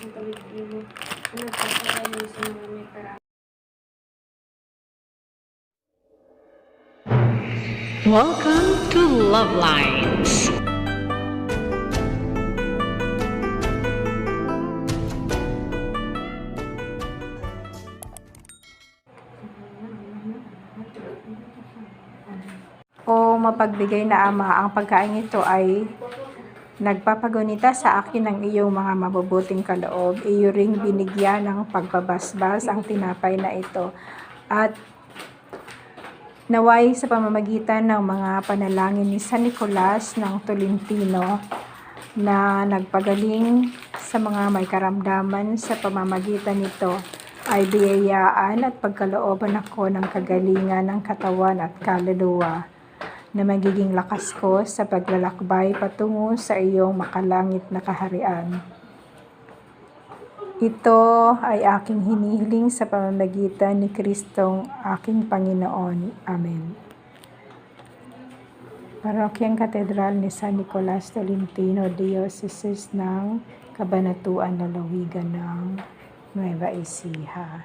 ng Pilipino na nagpapagano'n sa mga may karapatan. Welcome to Love Lines. O mapagbigay na Ama, ang pagkain ito ay nagpapagunita sa akin ng iyong mga mabubuting kaloob. Iyo ring binigyan ng pagbabasbas ang tinapay na ito. At naway sa pamamagitan ng mga panalangin ni San Nicolas ng Tolentino na nagpagaling sa mga may karamdaman sa pamamagitan nito, ay biyayaan at pagkalooban ako ng kagalingan ng katawan at kaluluwa, na magiging lakas ko sa paglalakbay patungo sa iyong makalangit na kaharian. Ito ay aking hinihiling sa pamamagitan ni Kristong aking Panginoon. Amen. Parokyang Katedral ni San Nicolas Tolentino, Diocese ng Kabanatuan Lalawigan ng Nueva Ecija.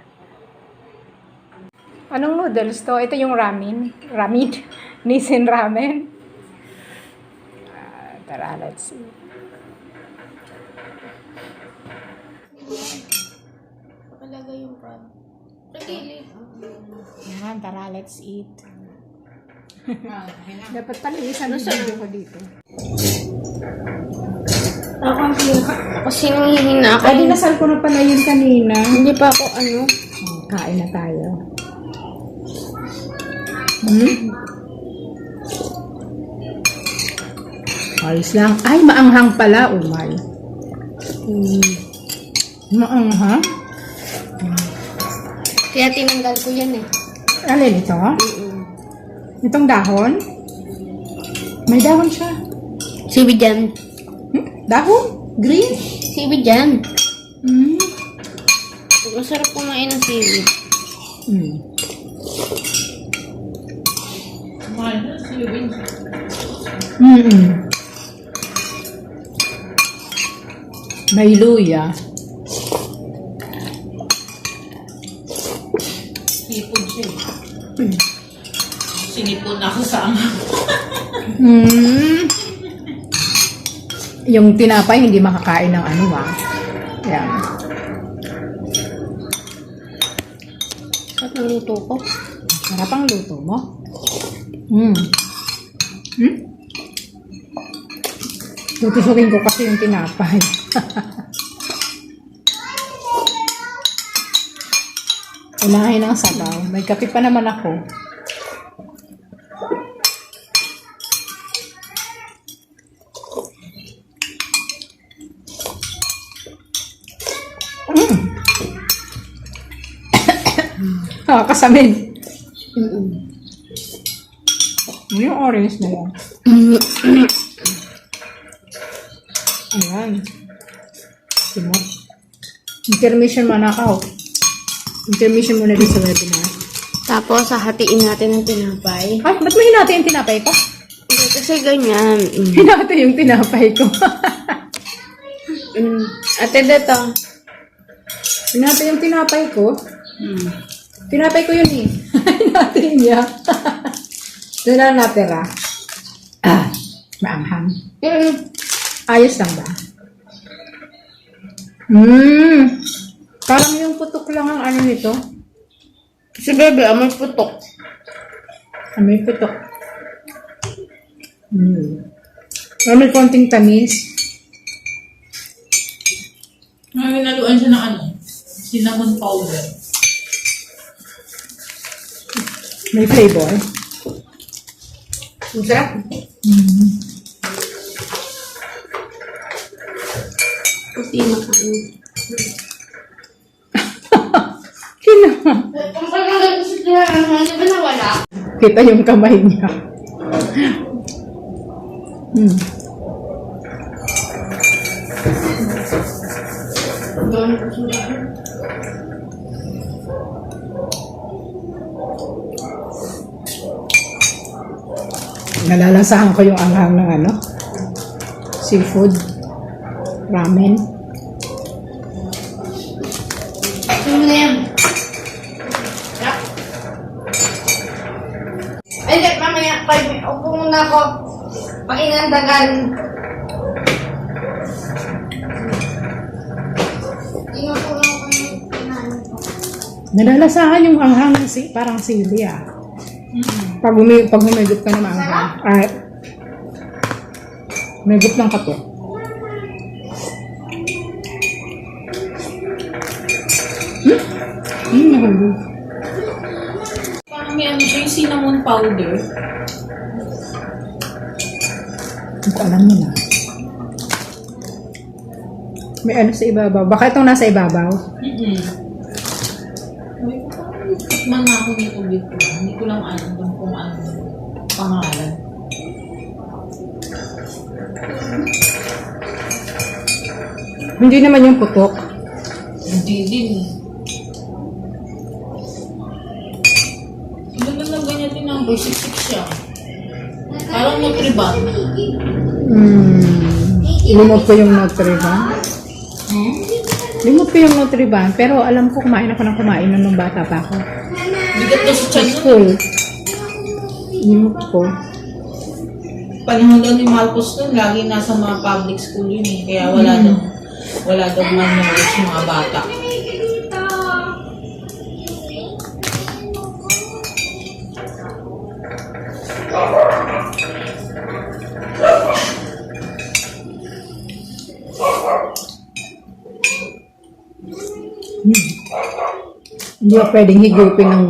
Anong noodles to? Ito yung ramen. Ramen? Nissin ramen. Tara, let's see. Pakalagay yung crab. Pagilid. Yan, tara, let's eat. Dapat pala isang video ko dito. Ako ang kasi nanghihina ako. Ay, dinasal ko na pala yun kanina. Hindi pa ako Kain na tayo. Ayos lang. Ay, maanghang pala. Oh my. Maanghang? Kaya tinanggal ko yan eh. Alin ito? Itong dahon? May dahon siya. Seaweed yan. Dahon? Green? Seaweed yan. Hmm. Masarap kumain ng seaweed. May luya. Sipon siya. Sinipon ako sa ama. Yung tinapay hindi makakain ng ano ba? Yan. Sarap ng luto ko. Sarap ang luto mo. Tutusukin ko kasi yung tinapay. Unahin ang sabaw. May kape pa naman ako. Kasamin. Yung orange na yan. Ayan. Simot. Intermission muna ako. Intermission muna din sa webinar. Tapos, hahatiin natin ang tinapay. Ay, ba't mo hinati yung tinapay ko? Kasi ganyan. Hinati yung tinapay ko. Ate, dito. Hinati yung tinapay ko. Tinapay ko yun eh. Hinati niya. Ito na natira. Maanghang. Ayos lang ba? Parang yung putok lang ang ano nito. Si Bebe, amoy putok. May putok. May konting tamis. Naluan siya ng ano? Cinnamon powder. May flavor. Sarap. Puti na kain. Di ba nawala? Kita yung kamay niya. Doon ko siya. Nalalasahan ko yung anghang ng ano, seafood, ramen. Nako, pakinandagan. Tinutulong ko yung kinain ko. Nadalasahan yung anghang ng parang sili ah. Pag humigop ka na maanghang. Ay, humigop lang ka to. Nahulog. Parang may ano siya, yung cinnamon powder. Hindi ko alam yun ah. May ano sa ibabaw. Baka itong nasa ibabaw. Tikman na ako nito before. Hindi ko lang alam kung ano pangalan. Hindi naman yung putok. Hindi din. Ilan na lang ganyan din ang boy, siksik siya. Parang Nutriban. Limot ko yung Nutriban. Limot ko yung Nutriban. Pero alam ko kumain ako ng kumain nung bata pa ako. Bigat na sa Sa tiyan nun. school. Limot ko. Panahon daw ni Marcos nun, lagi nasa mga public school yun eh. Kaya wala daw malnourished yung mga bata. Hindi ako pwedeng higupin ng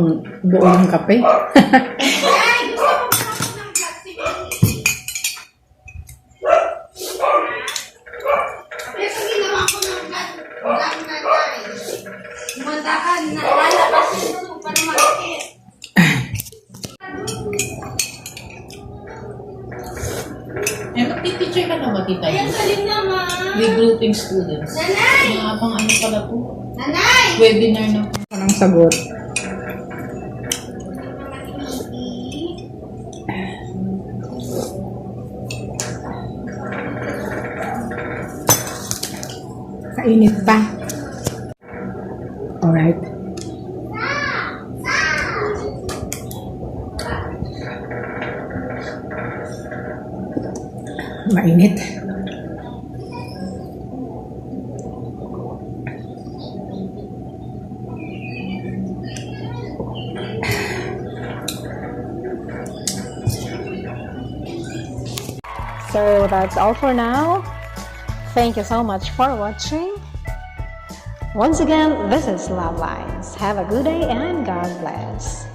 buo ng kape. Kasi ginawa ko ng black na tayo. Matakan na lalabas ito pa na malaki. Eh, mag-teacher ka na ba, tita? Ayan, galing naman. Regrouping students. Nanay! Mga pang ano pala po? Nanay! Webinar na po. Anong sagot? Kainit pa. Alright. Mainit. So that's all for now. Thank you so much for watching. Once again, this is Love Lines. Have a good day and God bless.